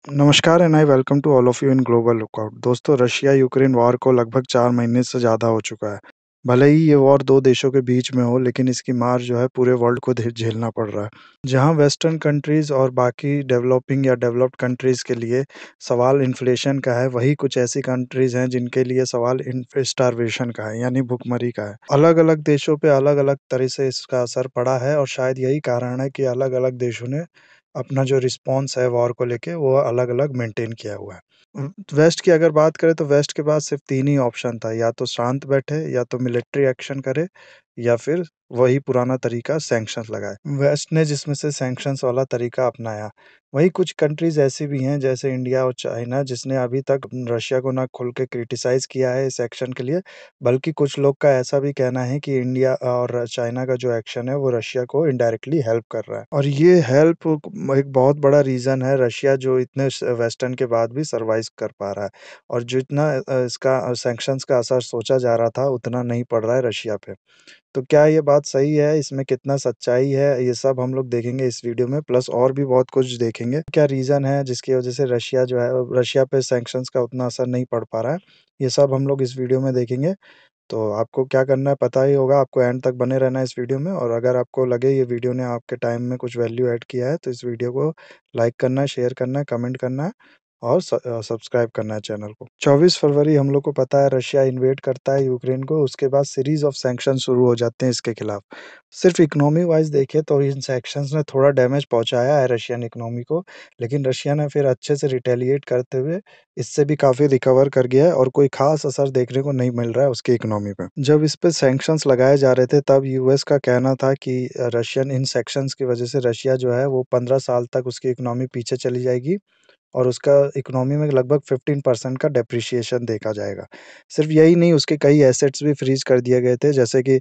नमस्कार and I welcome to all of you in global lookout. दोस्तों, Russia Ukraine war को लगभग 4 महीने से ज़्यादा हो चुका है। भले ही ये वॉर 2 देशों के बीच में हो, लेकिन इसकी मार जो है पूरे वर्ल्ड को झेलना पड़ रहा है। जहां वेस्टर्न कंट्रीज़ और बाकी डेवलपिंग या डेवलप्ड कंट्रीज़ के लिए सवाल इन्फ्लेशन का है, वहीं कुछ ऐसी कंट्रीज़ हैं जिनके लिए सवाल स्टारवेशन का है, यानी भुखमरी का है। अलग-अलग देशों पे अलग-अलग तरह से इसका असर पड़ा है और शायद यही कारण है कि अलग-अलग देशों ने अपना जो रिस्पॉन्स है वॉर को लेके वो अलग-अलग मेंटेन किया हुआ है। वेस्ट की अगर बात करें तो वेस्ट के पास सिर्फ़ 3 ही ऑप्शन था, या तो शांत बैठे, या तो मिलिट्री एक्शन करे, या फिर वही पुराना तरीका सैंक्शंस लगाए। वेस्ट ने जिसमें से सैंक्शंस वाला तरीका अपनाया। वहीं कुछ कंट्रीज़ ऐसी भी हैं जैसे इंडिया और चाइना, जिसने अभी तक रशिया को ना खुल के क्रिटिसाइज़ किया है इस एक्शन के लिए, बल्कि कुछ लोग का ऐसा भी कहना है कि इंडिया और चाइना का जो एक्शन है वो रशिया को इनडायरेक्टली हेल्प कर रहा है। और ये हेल्प एक बहुत बड़ा रीज़न है रशिया जो इतने वेस्टर्न के बाद भी सर्वाइव कर पा रहा है। और जितना इसका सैंक्शंस का असर सोचा जा रहा था उतना नहीं पड़ रहा है रशिया पे। तो क्या ये बात सही है? इसमें कितना सच्चाई है? ये सब हम लोग देखेंगे इस वीडियो में, प्लस और भी बहुत कुछ देखेंगे। क्या रीज़न है जिसकी वज़ह से रशिया जो है रशिया पे सैंक्शंस का उतना असर नहीं पड़ पा रहा है? ये सब हम लोग इस वीडियो में देखेंगे। तो आपको क्या करना है पता ही होगा, आपको एंड तक बने रहना है इस वीडियो में। और अगर आपको लगे ये वीडियो ने आपके टाइम में कुछ वैल्यू ऐड किया है, तो इस वीडियो को लाइक करना है, शेयर करना है, कमेंट करना है और सब्सक्राइब करना है चैनल को। 24 फरवरी हम लोग को पता है रशिया इन्वेड करता है यूक्रेन को, उसके बाद सीरीज़ ऑफ सैंक्शन शुरू हो जाते हैं इसके खिलाफ। सिर्फ़ इकोनॉमी वाइज़ देखें तो इन सैंक्शंस ने थोड़ा डैमेज पहुँचाया है रशियन इकोनॉमी को, लेकिन रशिया ने फिर अच्छे से रिटेलिएट करते हुए इससे भी काफ़ी रिकवर कर गया है और कोई ख़ास असर देखने को नहीं मिल रहा है उसकी इकोनॉमी पे। जब इस पे सैंक्शंस लगाए जा रहे थे तब यूएस का कहना था कि रशियन इन सैंक्शंस की वज़ह से रशिया जो है वो 15 साल तक उसकी इकोनॉमी पीछे चली जाएगी और उसका इकोनॉमी में लगभग 15% का डेप्रिसिएशन देखा जाएगा। सिर्फ़ यही नहीं, उसके कई एसेट्स भी फ्रीज़ कर दिए गए थे, जैसे कि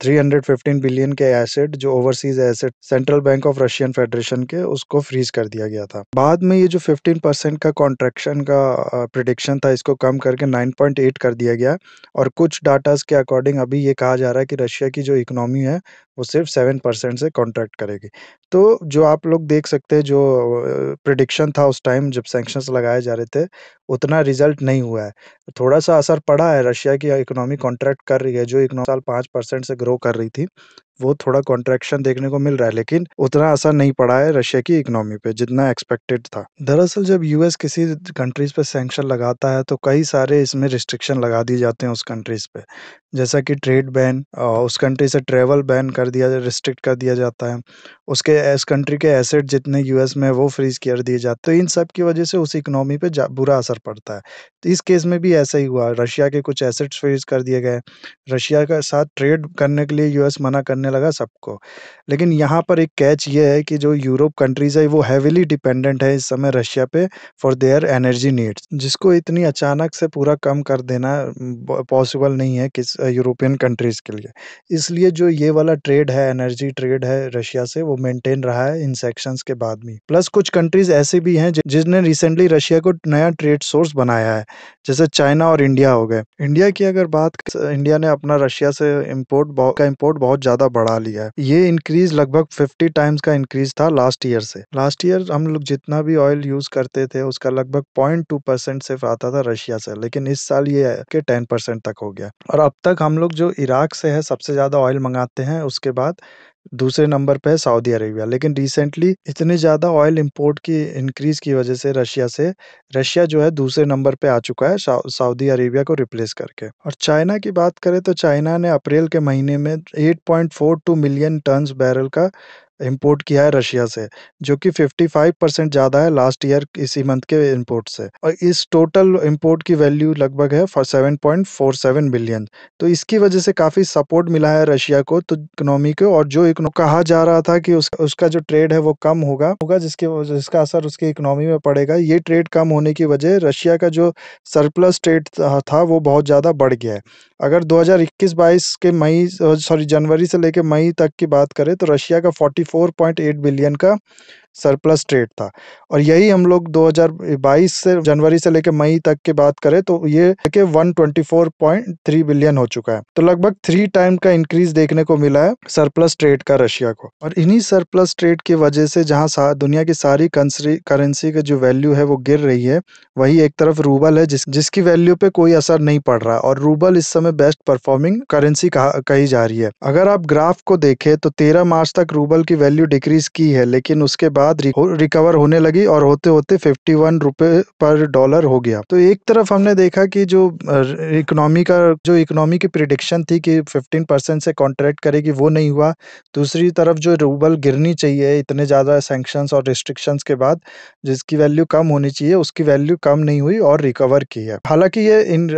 315 बिलियन के एसेट जो overseas asset central bank of Russian federation के, उसको फ्रीज़ कर दिया गया था। बाद में ये जो 15% का कॉन्ट्रैक्शन का प्रेडिक्शन था, इसको कम करके 9.8 कर दिया गया और कुछ डाटाज़ के अकॉर्डिंग अभी ये कहा जा रहा है कि रशिया की जो इकोनॉमी है, वो सिर्फ़ 7% से कॉन्ट्रैक्ट करेगी। तो जो आप लोग देख सकते हैं, जो प्रेडिक्शन था उस टाइम जब सैंक्शंस लगाए जा रहे थे, उतना रिज़ल्ट नहीं हुआ है। थोड़ा-सा असर पड़ा है, रशिया की इकोनॉमी कॉन्ट्रैक्ट कर रही है, जो इकोनॉमी साल 5% से ग्रो कर रही थी, वो थोड़ा कॉन्ट्रैक्शन देखने को मिल रहा है, लेकिन उतना असर नहीं पड़ा है रशिया की इकोनॉमी पे, जितना एक्सपेक्टेड था। दरअसल जब यूएस किसी कंट्रीज़ पे सैंक्शन लगाता है, तो कई सारे इसमें रिस्ट्रिक्शन लगा दिए जाते हैं उस कंट्रीज़ पे। जैसा कि ट्रेड बैन, उस कंट्री से ट्रैवल बैन कर दिया रिस्ट्रिक्ट कर दिया जाता है। उसके उस कंट्री के एसेट जितने यूएस में है वो फ्रीज़ कर दिए जाते हैं। तो इन सब की वजह से उस इकोनॉमी पे बुरा असर पड़ता है। तो इस केस में भी ऐसा ही हुआ, रशिया के कुछ एसेट्स फ्रीज़ कर दिए गए। रशिया के साथ ट्रेड करने के लिए यूएस मना करने लगा सबको। लेकिन यहाँ पर एक कैच ये है कि जो यूरोप कंट्रीज़ है वो हेविली डिपेंडेंट है इस समय रशिया पे फॉर देयर एनर्जी नीड्स, जिसको इतनी अचानक से पूरा कम कर देना पॉसिबल नहीं है किस यूरोपियन कंट्रीज़ के लिए। इसलिए जो ये वाला ट्रेड है, एनर्जी ट्रेड है रशिया से, वो मेंटेन रहा है इन सैंक्शंस के बाद भी। प्लस कुछ कंट्रीज़ ऐसे भी हैं जिसने रिसेंटली रशिया को नया ट्रेड सोर्स बनाया है, जैसे चाइना और इंडिया हो गए। इंडिया की अगर बात इंडिया ने अपना रशिया से इम्पोर्ट बहुत ज़्यादा बढ़ा लिया है। ये इंक्रीज़ लगभग 50 टाइम्स का इंक्रीज़ था लास्ट ईयर से। लास्ट ईयर हम लोग जितना भी ऑयल यूज़ करते थे उसका लगभग 0.2% सिर्फ़ आता था रशिया से, लेकिन इस साल ये है कि 10% तक हो गया। और अब तक हम लोग जो इराक से है सबसे ज़्यादा ऑयल मँगाते हैं, उसके बाद दूसरे नंबर पे है सऊदी अरेबिया। लेकिन रिसेंटली इतनी ज़्यादा ऑयल इम्पोर्ट की इंक्रीज़ की वज़ह से रशिया से, रशिया जो है दूसरे नंबर पे आ चुका है सऊदी अरेबिया को रिप्लेस करके। और चाइना की बात करें तो चाइना ने अप्रैल के महीने में 8.42 मिलियन टन्स बैरल का इम्पोर्ट किया है रशिया से, जो कि 55% ज़्यादा है लास्ट ईयर इसी मंथ के इम्पोर्ट से। और इस टोटल इम्पोर्ट की वैल्यू लगभग है 7.47 बिलियन। तो इसकी वजह से काफ़ी सपोर्ट मिला है रशिया को तो इकोनॉमी को, और जो कहा जा रहा था कि उसका जो ट्रेड है वो कम होगा जिसका असर उसकी इकोनॉमी में पड़ेगा। ये ट्रेड कम होने की वजह रशिया का जो सरप्लस ट्रेड था वो बहुत ज़्यादा बढ़ गया है। अगर 2021-22 के जनवरी से लेके मई तक की बात करें तो रशिया का 44.8 बिलियन का सरप्लस ट्रेड था। और यही हम लोग 2022 से जनवरी से लेके मई तक की बात करें तो ये के 124.3 बिलियन हो चुका है। तो लगभग 3 टाइम का इंक्रीज देखने को मिला है सरप्लस ट्रेड का रशिया को। और इन्हीं सरप्लस ट्रेड की वजह से जहाँ दुनिया की सारी करेंसी का जो वैल्यू है वो गिर रही है, वही एक तरफ रूबल है जिसकी वैल्यू पे कोई असर नहीं पड़ रहा, और रूबल इस समय बेस्ट परफॉर्मिंग करेंसी कही जा रही है। अगर आप ग्राफ को देखें तो 13 मार्च तक रूबल की वैल्यू डिक्रीज की है, लेकिन उसके बाद रिकवर होने लगी और होते होते 51 रुपए पर डॉलर हो गया। तो एक तरफ हमने देखा कि जो इकोनॉमी की प्रिडिक्शन थी कि 15% से कॉन्ट्रैक्ट करेगी, वो नहीं हुआ। दूसरी तरफ जो रूबल गिरनी चाहिए इतने ज़्यादा सैंक्शंस और रिस्ट्रिक्शंस के बाद, जिसकी वैल्यू कम होनी चाहिए, उसकी वैल्यू कम नहीं हुई और रिकवर की है। हालांकि ये इन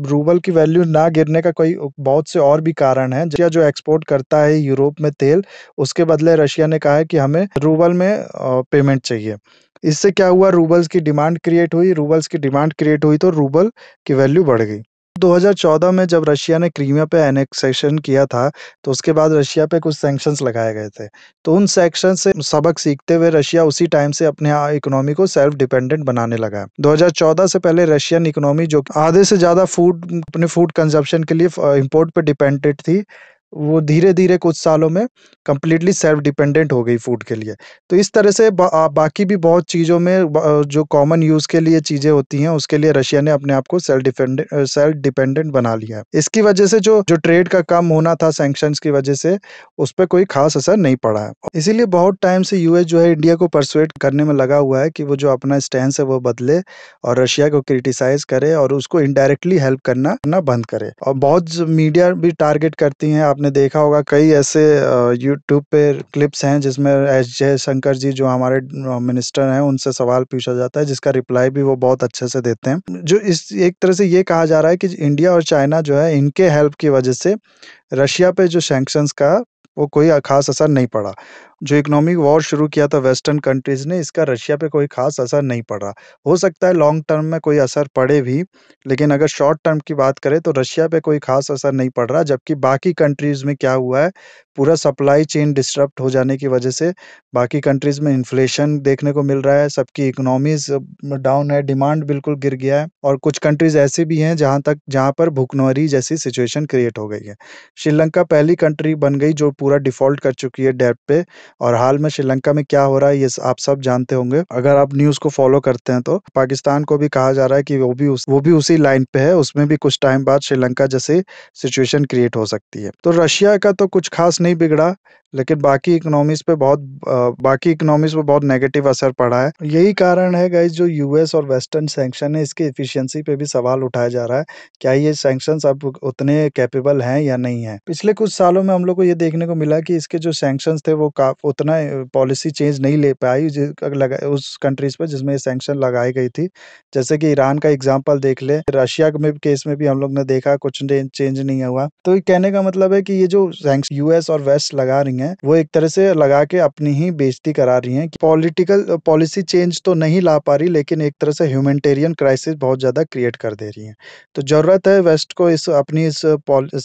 रूबल की वैल्यू ना गिरने का कोई बहुत से और भी कारण है। रशिया जो एक्सपोर्ट करता है यूरोप में तेल, उसके बदले रशिया ने कहा है कि हमें रूबल में पेमेंट चाहिए। इससे क्या हुआ, रूबल्स की डिमांड क्रिएट हुई तो रूबल की वैल्यू बढ़ गई। 2014 में जब रशिया ने क्रीमिया पे एनेक्सेशन किया था, तो उसके बाद रशिया पे कुछ सैंक्शंस लगाए गए थे। तो उन सैंक्शंस से सबक सीखते हुए रशिया उसी टाइम से अपने इकोनॉमी को सेल्फ डिपेंडेंट बनाने लगा है। 2014 से पहले रशियन इकोनॉमी जो आधे से ज़्यादा अपने फूड कंजप्शन के लिए इम्पोर्ट पे डिपेंडेंट थी, वो धीरे-धीरे कुछ सालों में कंप्लीटली सेल्फ डिपेंडेंट हो गई फूड के लिए। तो इस तरह से बाकी भी बहुत चीज़ों में जो कॉमन यूज़ के लिए चीज़ें होती हैं, उसके लिए रशिया ने अपने आप को सेल्फ डिपेंडेंट बना लिया है। इसकी वजह से जो जो ट्रेड का कम होना था सैंक्शंस की वजह से, उस पे कोई ख़ास असर नहीं पड़ा है। इसीलिए बहुत टाइम से यूएस जो है इंडिया को पर्सुएड करने में लगा हुआ है कि वो जो अपना स्टैंस है वो बदले और रशिया को क्रिटिसाइज़ करे और उसको इनडायरेक्टली हेल्प करना बंद करे। और बहुत मीडिया भी टारगेट करती हैं, आपने देखा होगा कई ऐसे यूट्यूब पे क्लिप्स हैं जिसमें एस जयशंकर जी जो हमारे मिनिस्टर हैं उनसे सवाल पूछा जाता है, जिसका रिप्लाई भी वो बहुत अच्छे से देते हैं। जो इस एक तरह से ये कहा जा रहा है कि इंडिया और चाइना जो है इनके हेल्प की वजह से रशिया पे जो सैंक्शंस का वो कोई खास असर नहीं पड़ा। जो इकोनॉमिक वॉर शुरू किया था वेस्टर्न कंट्रीज़ ने, इसका रशिया पे कोई खास असर नहीं पड़ रहा। हो सकता है लॉन्ग टर्म में कोई असर पड़े भी, लेकिन अगर शॉर्ट टर्म की बात करें तो रशिया पे कोई खास असर नहीं पड़ रहा। जबकि बाकी कंट्रीज़ में क्या हुआ है, पूरा सप्लाई चेन डिसरप्ट हो जाने की वजह से बाकी कंट्रीज़ में इन्फ्लेशन देखने को मिल रहा है, सबकी इकोनॉमीज़ डाउन है, डिमांड बिल्कुल गिर गया है, और कुछ कंट्रीज़ ऐसी भी हैं जहाँ पर भुखमरी जैसी सिचुएशन क्रिएट हो गई है। श्रीलंका पहली कंट्री बन गई जो पूरा डिफ़ॉल्ट कर चुकी है डेब्ट पे, और हाल में श्रीलंका में क्या हो रहा है ये आप सब जानते होंगे, अगर आप न्यूज़ को फ़ॉलो करते हैं तो। पाकिस्तान को भी कहा जा रहा है कि वो भी उसी लाइन पे है, उसमें भी कुछ टाइम बाद श्रीलंका जैसी सिचुएशन क्रिएट हो सकती है। तो रशिया का तो कुछ ख़ास नहीं बिगड़ा, लेकिन बाकी इकोनॉमीज़ पे बहुत नेगेटिव असर पड़ा है। यही कारण है गाइस जो यूएस और वेस्टर्न सैंक्शन है, इसकी एफिशिएंसी पे भी सवाल उठाया जा रहा है। क्या ये सैंक्शंस अब उतने कैपेबल हैं या नहीं हैं? पिछले कुछ सालों में हम लोग को ये देखने को मिला कि इसके जो सैंक्शंस थे वो उतना पॉलिसी चेंज नहीं ले पाई उस कंट्रीज़ पे जिसमें ये सैंक्शन लगाई गई थी। जैसे कि ईरान का एग्ज़ाम्पल देख लें, रशिया में केस में भी हम लोग ने देखा कुछ चेंज नहीं हुआ। तो ये कहने का मतलब है कि ये जो यूएस और वेस्ट लगा रही हैं, वो एक तरह से लगा के अपनी ही बेइज़्ज़ती करा रही हैं। पॉलिसी चेंज तो नहीं ला पा रही, लेकिन एक तरह से ह्यूमैनिटेरियन क्राइसिस बहुत ज़्यादा क्रिएट कर दे रही हैं। तो ज़रूरत है वेस्ट को इस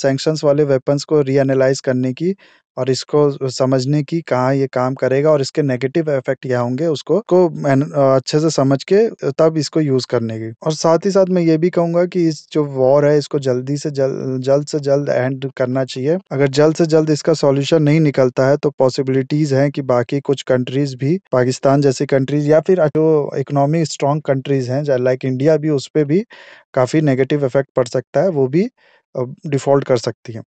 सैंक्शंस वाले वेपन्स को रीएनालाइज़ करने की और इसको समझने की, कहाँ ये काम करेगा और इसके नेगेटिव इफ़ेक्ट क्या होंगे अच्छे से समझ के तब इसको यूज़ करने की। और साथ ही साथ मैं ये भी कहूँगा कि इस जो वॉर है इसको जल्द से जल्द एंड करना चाहिए। अगर जल्द से जल्द इसका सॉल्यूशन नहीं निकलता है तो पॉसिबिलिटीज़ हैं कि बाकी कुछ कंट्रीज़ भी, पाकिस्तान जैसी कंट्रीज़ या फिर जो इकोनॉमी स्ट्रॉन्ग कंट्रीज़ हैं लाइक इंडिया भी, उस पे भी काफ़ी नेगेटिव इफ़ेक्ट पड़ सकता है, वो भी डिफ़ॉल्ट कर सकती हैं।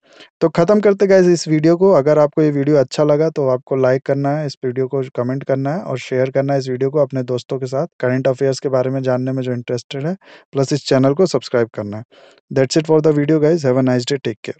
तो ख़त्म करते गाइस इस वीडियो को। अगर आपको ये वीडियो अच्छा लगा तो आपको लाइक करना है, इस वीडियो को कमेंट करना है और शेयर करना है इस वीडियो को अपने दोस्तों के साथ, करंट अफेयर्स के बारे में जानने में जो इंटरेस्टेड है, प्लस इस चैनल को सब्सक्राइब करना है। That's it for the video guys, have a nice day, take care.